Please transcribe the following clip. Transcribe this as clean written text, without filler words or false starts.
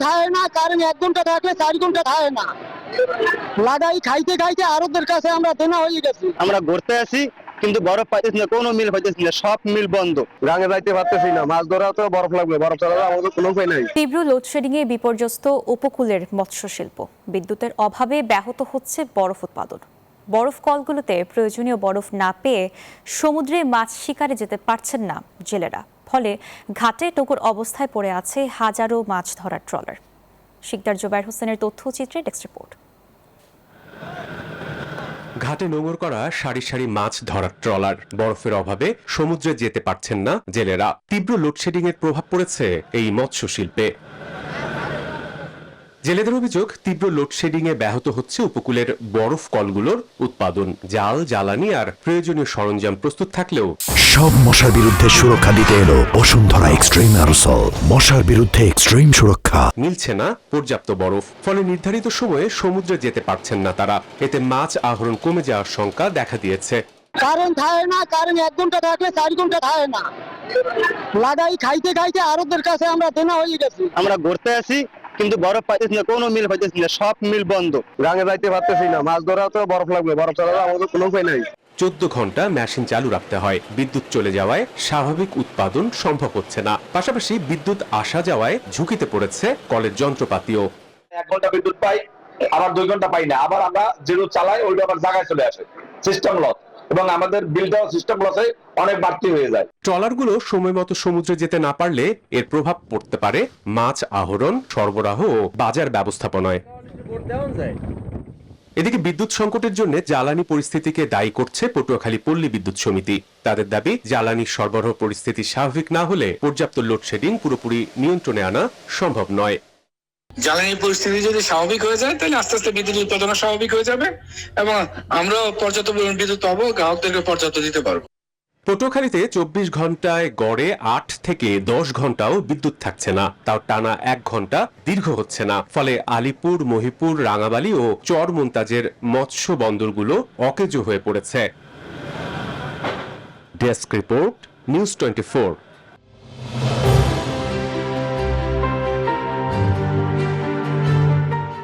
Current থাকে না, current 1 ঘন্টা থাকলে 4 ঘন্টা থাকে না। লাগাই খাইতে খাইতে আরবদের কাছে আমরা দেনা হয়ে গেছি। আমরা ঘুরতে আসি কিন্তু বরফ পাইতেছি না, কোনো মিল পাইতেছি না, সব মিল বন্ধ। গাঙে যাইতে পারতেছি না, মাছ ধরা তো বরফ লাগবে, বরফ ছাড়া আমাদের কোনো উপায় নাই। তীব্র লোডশেডিং এ বিপর্যস্ত উপকূলের মৎস্য শিল্প। বিদ্যুতের অভাবে ব্যাহত হচ্ছে বরফ উৎপাদন। বরফ কলগুলোতে প্রয়োজনীয় বরফ না পেয়ে সমুদ্রে মাছ শিকারে যেতে পারছেন না জেলেরা। ফলে ঘাটে টোকর অবস্থায় পড়ে আছে হাজারো মাছ ধরার ট্রলার। শিকদার জুবায়ের হোসেনের তথ্যচিত্রে ডেস্ক রিপোর্ট। ঘাটে নোঙর করা সারি সারি মাছ ধরার ট্রলার। বরফের অভাবে সমুদ্রে যেতে পারছেন না জেলেরা। তীব্র লোডশেডিং এর প্রভাব পড়েছে এই মৎস্য শিল্পে। জেলেদের অভিযোগ, তীব্র লোডশেডিং এ ব্যাহত হচ্ছে উপকূলের বরফ কলগুলোর উৎপাদন। জাল, জ্বালানি আর প্রয়োজনীয় সরঞ্জাম প্রস্তুত থাকলেও সব মশার বিরুদ্ধে সুরক্ষা দিতে এলো বসুন্ধরা এক্সট্রিম অ্যারোসল। মশার বিরুদ্ধে এক্সট্রিম সুরক্ষা। মিলছে না পর্যাপ্ত বরফ, ফলে নির্ধারিত সময়ে সমুদ্রে যেতে পারছেন না তারা। এতে মাছ আহরণ কমে যাওয়ার শঙ্কা দেখা দিয়েছে। কারেন্ট থাকে না, কারেন্ট 1 ঘন্টা থাকলে 4 ঘন্টা থাকে না। লাগাই খাইতে খাইতে আরবদের কাছে আমরা দেনা হয়ে গেছি। আমরা ঘুরতে আসি কিন্তু বরফ পাইতেছি না, কোনো মিল পাইতেছি না, সব মিল বন্ধ। গাঙে যাইতে পারতেছি না, মাছ ধরা তো বরফ লাগবে, বরফ ছাড়া আমাদের কোনো উপায় নাই। 14 ঘন্টা মেশিন চালু রাখতে হয়। বিদ্যুৎ চলে যাওয়ায় স্বাভাবিক উৎপাদন সম্ভব হচ্ছে না। পাশাপাশি বিদ্যুৎ আসা যাওয়ায় ঝুঁকিতে পড়েছে কলের যন্ত্রপাতিও। 1 ঘন্টা বিদ্যুৎ পাই, আবার 2 ঘন্টা পাই না, আবার আমরা যেটা চালাই ওইটা আবার জায়গায় চলে আসে। সিস্টেম লস, এবং আমাদের বিলটাও সিস্টেম লসে অনেক বাড়তি হয়ে যায়। ট্রলারগুলো সময় মতো সমুদ্রে যেতে না পারলে এর প্রভাব পড়তে পারে মাছ আহরণ, সরবরাহ ও বাজার ব্যবস্থাপনায়। এদিকে বিদ্যুৎ সংকটের জন্য জ্বালানি পরিস্থিতিকে দায়ী করছে পটুয়াখালী পল্লী বিদ্যুৎ সমিতি। তাদের দাবি, জ্বালানি সরবরাহ পরিস্থিতি স্বাভাবিক না হলে পর্যাপ্ত লোডশেডিং পুরোপুরি নিয়ন্ত্রণে আনা সম্ভব নয়। জ্বালানি পরিস্থিতি যদি স্বাভাবিক হয়ে যায় তাহলে আস্তে আস্তে বিদ্যুৎ উৎপাদন স্বাভাবিক হয়ে যাবে এবং আমরা পর্যাপ্ত বিদ্যুৎ পাবো, গ্রাহকদেরকে পর্যাপ্ত দিতে পারবো। পটুয়াখালীতে 24 ঘন্টায় গড়ে 8 থেকে 10 ঘন্টাও বিদ্যুৎ থাকছে না, তাও টানা 1 ঘন্টা দীর্ঘ হচ্ছে না। ফলে আলিপুর, মহিপুর, রাঙাবালি ও চর মুনতাজের মৎস্য বন্দরগুলো অকেজো হয়ে পড়েছে। Desk report, news 24।